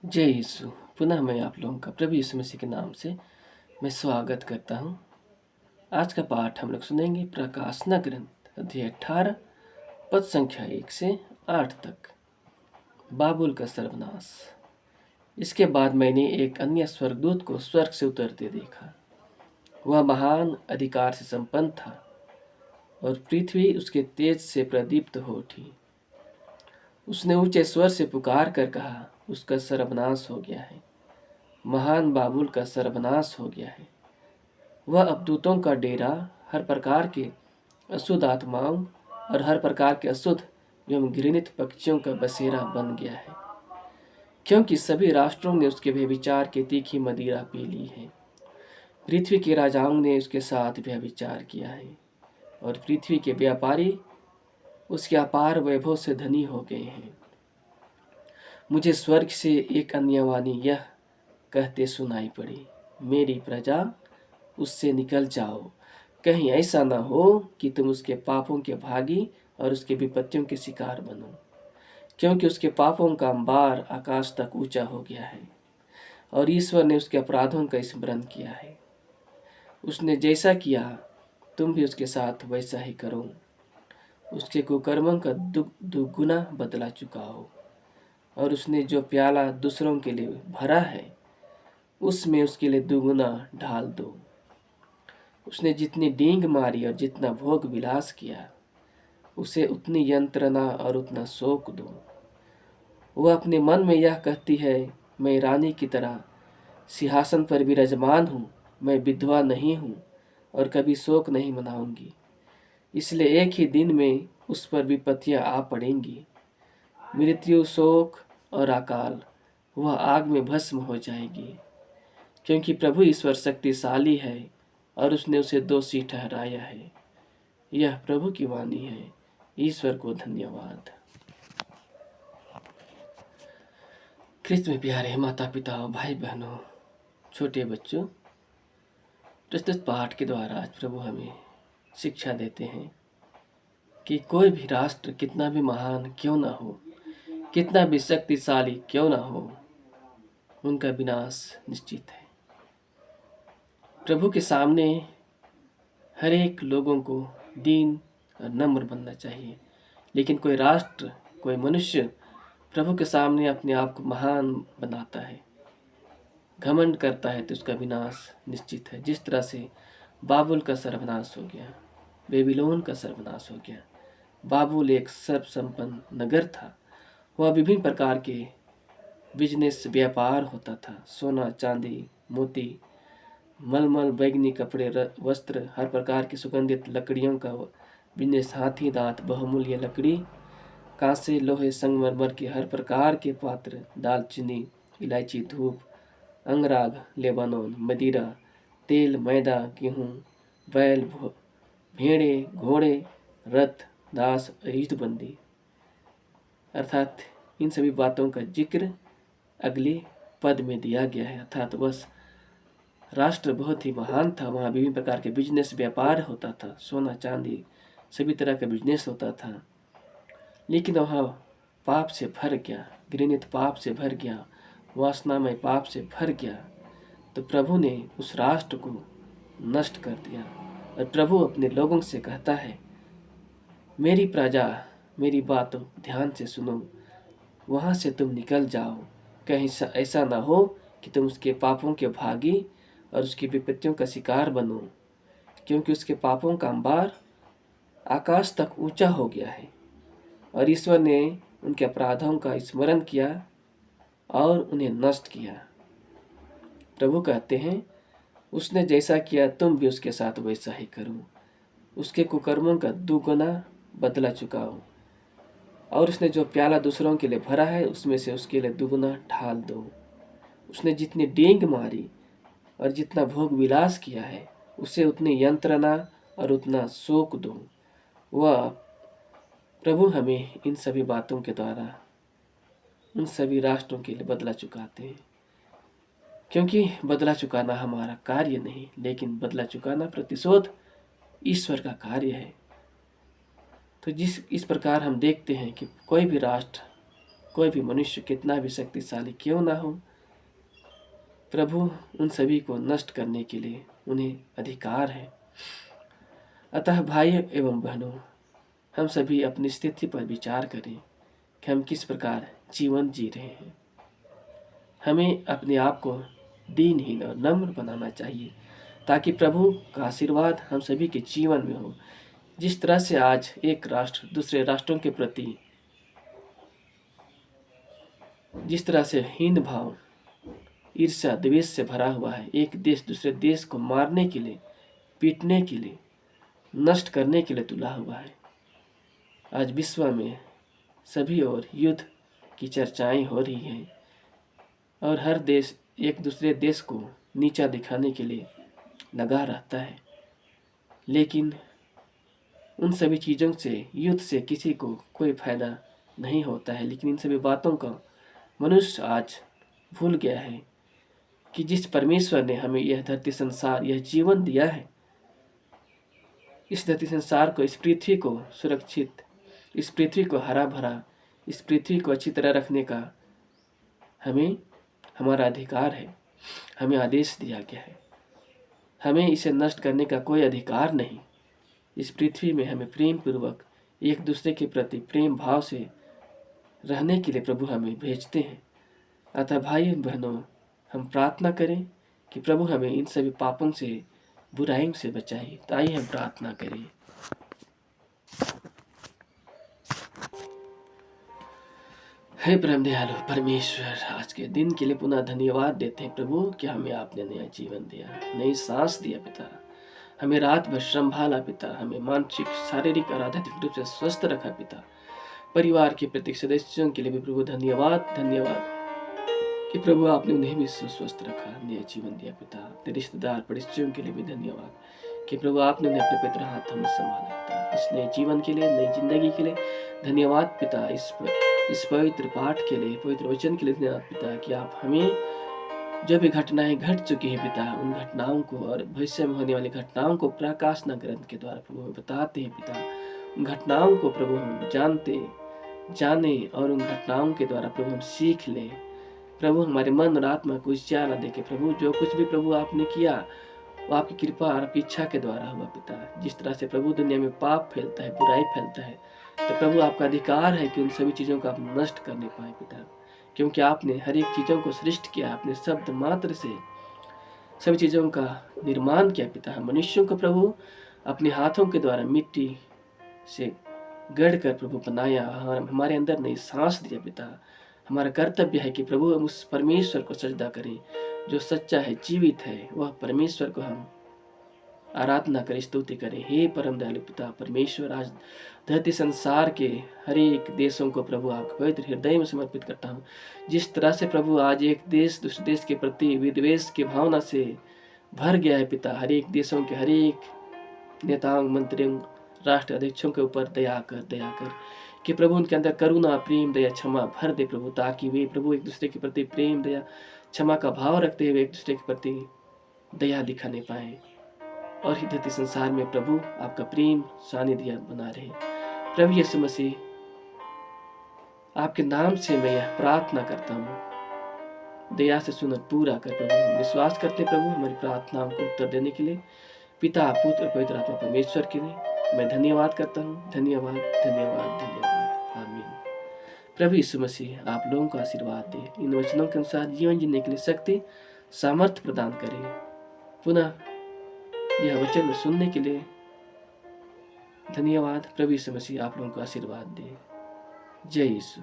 जय यीशु। पुनः मैं आप लोगों का प्रभु यीशु मसीह के नाम से मैं स्वागत करता हूँ। आज का पाठ हम लोग सुनेंगे प्रकाशना ग्रंथ अध्याय 18 पद संख्या 1 से 8 तक। बाबुल का सर्वनाश। इसके बाद मैंने एक अन्य स्वर्गदूत को स्वर्ग से उतरते देखा। वह महान अधिकार से संपन्न था और पृथ्वी उसके तेज से प्रदीप्त हो उठी। उसने ऊंचे स्वर से पुकार कर कहा, उसका सर्वनाश हो गया है, महान बाबुल का सर्वनाश हो गया है। वह अवधूतों का डेरा, हर प्रकार के अशुद्ध आत्माओं और हर प्रकार के अशुद्ध एवं घृणित पक्षियों का बसेरा बन गया है, क्योंकि सभी राष्ट्रों ने उसके व्यभिचार की तीखी मदिरा पी ली है। पृथ्वी के राजाओं ने उसके साथ व्यभिचार किया है और पृथ्वी के व्यापारी उसके अपार वैभव से धनी हो गए हैं। मुझे स्वर्ग से एक अन्य वाणी यह कहते सुनाई पड़ी, मेरी प्रजा, उससे निकल जाओ, कहीं ऐसा ना हो कि तुम उसके पापों के भागी और उसके विपत्तियों के शिकार बनो, क्योंकि उसके पापों का अंबार आकाश तक ऊंचा हो गया है और ईश्वर ने उसके अपराधों का स्मरण किया है। उसने जैसा किया तुम भी उसके साथ वैसा ही करो। उसके कुकर्मों का दुगुना बदला चुकाओ और उसने जो प्याला दूसरों के लिए भरा है उसमें उसके लिए दुगुना ढाल दो। उसने जितनी डींग मारी और जितना भोग विलास किया उसे उतनी यंत्रणा और उतना शोक दो। वह अपने मन में यह कहती है, मैं रानी की तरह सिंहासन पर विराजमान हूँ, मैं विधवा नहीं हूँ और कभी शोक नहीं मनाऊंगी। इसलिए एक ही दिन में उस पर विपत्तियाँ आ पड़ेंगी, मृत्यु, शोक और अकाल। वह आग में भस्म हो जाएगी, क्योंकि प्रभु ईश्वर शक्तिशाली है और उसने उसे दोषी ठहराया है। यह प्रभु की वाणी है। ईश्वर को धन्यवाद। ख्रिस्त में प्यारे माता पिता, भाई बहनों, छोटे बच्चों, प्रस्तुत पाठ के द्वारा आज प्रभु हमें शिक्षा देते हैं कि कोई भी राष्ट्र कितना भी महान क्यों ना हो, कितना भी शक्तिशाली क्यों ना हो, उनका विनाश निश्चित है। प्रभु के सामने हर एक लोगों को दीन और नम्र बनना चाहिए, लेकिन कोई राष्ट्र, कोई मनुष्य प्रभु के सामने अपने आप को महान बनाता है, घमंड करता है, तो उसका विनाश निश्चित है। जिस तरह से बाबुल का सर्वनाश हो गया, बेबीलोन का सर्वनाश हो गया। बाबुल एक सर्वसंपन्न नगर था। वह विभिन्न प्रकार के बिजनेस, व्यापार होता था। सोना, चांदी, मोती, मलमल, बैगनी कपड़े, वस्त्र, हर प्रकार की सुगंधित लकड़ियों का बिजनेस, हाथी दांत, बहुमूल्य लकड़ी, कांसे, लोहे, संगमरमर के हर प्रकार के पात्र, दालचीनी, इलायची, धूप, अंगराग, लेबानोन, मदिरा, तेल, मैदा, गेहूँ, बैल, भेड़े, घोड़े, रथ, दास और युद्धबंदी, अर्थात इन सभी बातों का जिक्र अगले पद में दिया गया है। अर्थात बस राष्ट्र बहुत ही महान था। वहाँ विभिन्न प्रकार के बिजनेस, व्यापार होता था, सोना चांदी सभी तरह का बिजनेस होता था, लेकिन वह पाप से भर गया, घृणित पाप से भर गया, वासनामय पाप से भर गया। तो प्रभु ने उस राष्ट्र को नष्ट कर दिया और प्रभु अपने लोगों से कहता है, मेरी प्रजा, मेरी बात ध्यान से सुनो, वहाँ से तुम निकल जाओ, कहीं ऐसा ना हो कि तुम उसके पापों के भागी और उसकी विपत्तियों का शिकार बनो, क्योंकि उसके पापों का अंबार आकाश तक ऊंचा हो गया है और ईश्वर ने उनके अपराधों का स्मरण किया और उन्हें नष्ट किया। प्रभु कहते हैं, उसने जैसा किया तुम भी उसके साथ वैसा ही करो। उसके कुकर्मों का दुगुना बदला चुकाओ और उसने जो प्याला दूसरों के लिए भरा है उसमें से उसके लिए दुगुना ढाल दो। उसने जितनी डींग मारी और जितना भोग विलास किया है उसे उतनी यंत्रणा और उतना शोक दो। वह प्रभु हमें इन सभी बातों के द्वारा उन सभी राष्ट्रों के लिए बदला चुकाते हैं, क्योंकि बदला चुकाना हमारा कार्य नहीं, लेकिन बदला चुकाना, प्रतिशोध ईश्वर का कार्य है। तो इस प्रकार हम देखते हैं कि कोई भी राष्ट्र कोई भी मनुष्य कितना भी शक्तिशाली क्यों ना हो, प्रभु उन सभी को नष्ट करने के लिए उन्हें अधिकार है। अतः भाई एवं बहनों, हम सभी अपनी स्थिति पर विचार करें कि हम किस प्रकार जीवन जी रहे हैं। हमें अपने आप को दीनहीन और नम्र बनाना चाहिए ताकि प्रभु का आशीर्वाद हम सभी के जीवन में हो। जिस तरह से आज एक राष्ट्र दूसरे राष्ट्रों के प्रति जिस तरह से हीन भाव, ईर्ष्या, द्वेष से भरा हुआ है, एक देश दूसरे देश को मारने के लिए, पीटने के लिए, नष्ट करने के लिए तुला हुआ है। आज विश्व में सभी ओर युद्ध की चर्चाएं हो रही हैं और हर देश एक दूसरे देश को नीचा दिखाने के लिए लगा रहता है। लेकिन उन सभी चीज़ों से, युद्ध से किसी को कोई फायदा नहीं होता है। लेकिन इन सभी बातों का मनुष्य आज भूल गया है कि जिस परमेश्वर ने हमें यह धरती संसार, यह जीवन दिया है, इस धरती संसार को, इस पृथ्वी को सुरक्षित, इस पृथ्वी को हरा भरा, इस पृथ्वी को अच्छी तरह रखने का हमें हमारा अधिकार है। हमें आदेश दिया गया है। हमें इसे नष्ट करने का कोई अधिकार नहीं। इस पृथ्वी में हमें प्रेम पूर्वक एक दूसरे के प्रति प्रेम भाव से रहने के लिए प्रभु हमें भेजते हैं। अतः भाई बहनों, हम प्रार्थना करें कि प्रभु हमें इन सभी पापों से, बुराइयों से बचाए। तो आइए हम प्रार्थना करें। हे परम दयालु परमेश्वर, आज के दिन के लिए पुनः धन्यवाद देते हैं प्रभु कि हमें आपने नया जीवन दिया, नई सांस दिया पिता। हमें रात भर संभाला पिता, हमें मानसिक, शारीरिक और आध्यात्मिक रूप से स्वस्थ रखा पिता। परिवार के प्रत्येक सदस्यों के लिए भी प्रभु धन्यवाद कि प्रभु आपने उन्हें भी स्वस्थ रखा, नया जीवन दिया पिता। अपने रिश्तेदार पड़ोसियों के लिए भी धन्यवाद कि प्रभु आपने उन्हें अपने पवित्र हाथों में संभाला पिता। इस नए जीवन के लिए, नई जिंदगी के लिए धन्यवाद पिता। इस पवित्र पाठ के लिए, पवित्र वचन के लिए धन्यवाद पिता कि आप हमें जो भी घटनाएं घट चुकी हैं पिता, उन घटनाओं को और भविष्य में होने वाली घटनाओं को प्रकाशना ग्रंथ के द्वारा प्रभु हमें बताते हैं पिता। उन घटनाओं को प्रभु हम जाने और उन घटनाओं के द्वारा प्रभु हम सीख लें। प्रभु हमारे मन और आत्मा को इच्छा देके प्रभु, जो कुछ भी प्रभु आपने किया वो आपकी कृपा और आपकी इच्छा के द्वारा हुआ पिता। जिस तरह से प्रभु दुनिया में पाप फैलता है, बुराई फैलता है, तो प्रभु आपका अधिकार है कि उन सभी चीज़ों को आप नष्ट करने पाए पिता। क्योंकि आपने हर एक चीज़ों को सृष्टि किया, अपने शब्द मात्र से सभी चीज़ों का निर्माण किया पिता। मनुष्यों को प्रभु अपने हाथों के द्वारा मिट्टी से गढ़ कर प्रभु बनाया, हमारे अंदर नई सांस दिया पिता। हमारा कर्तव्य है कि प्रभु हम उस परमेश्वर को सजदा करें जो सच्चा है, जीवित है। वह परमेश्वर को हम आराधना करें, स्तुति करें। हे परम दयालु पिता परमेश्वर, आज धरती संसार के हर एक देशों को प्रभु आपके पवित्र हृदय में समर्पित करता हूँ। जिस तरह से प्रभु आज एक देश दूसरे देश के प्रति विद्वेष की भावना से भर गया है पिता, हर एक देशों के हर एक नेताओं, मंत्रियों, राष्ट्र अध्यक्षों के ऊपर दया कर कि प्रभु उनके अंदर करुणा, प्रेम, दया, क्षमा भर दे प्रभु, ताकि वे प्रभु एक दूसरे के प्रति प्रेम, दया, क्षमा का भाव रखते हुए एक दूसरे के प्रति दया दिखाने पाए और धरती संसार में प्रभु आपका प्रेम सानिध्य बना रहे। प्रभु यीशु मसीह, आपके नाम से मैं यह प्रार्थना करता हूँ, दया से सुन पूरा कर प्रभु। विश्वास करते प्रभु हमारी प्रार्थनाओं को उत्तर देने के लिए पिता, पुत्र और पवित्र आत्मा परमेश्वर के लिए मैं धन्यवाद करता हूँ। धन्यवाद धन्यवाद धन्यवाद, आमीन। प्रभु यीशु मसीह आप लोगों को आशीर्वाद दे, इन वचनों के अनुसार जीवन जीने के लिए शक्ति, सामर्थ्य प्रदान करे। पुनः यह वचन सुनने के लिए धन्यवाद। प्रभु यीशु मसीह आप लोगों को आशीर्वाद दे। जय यीशु।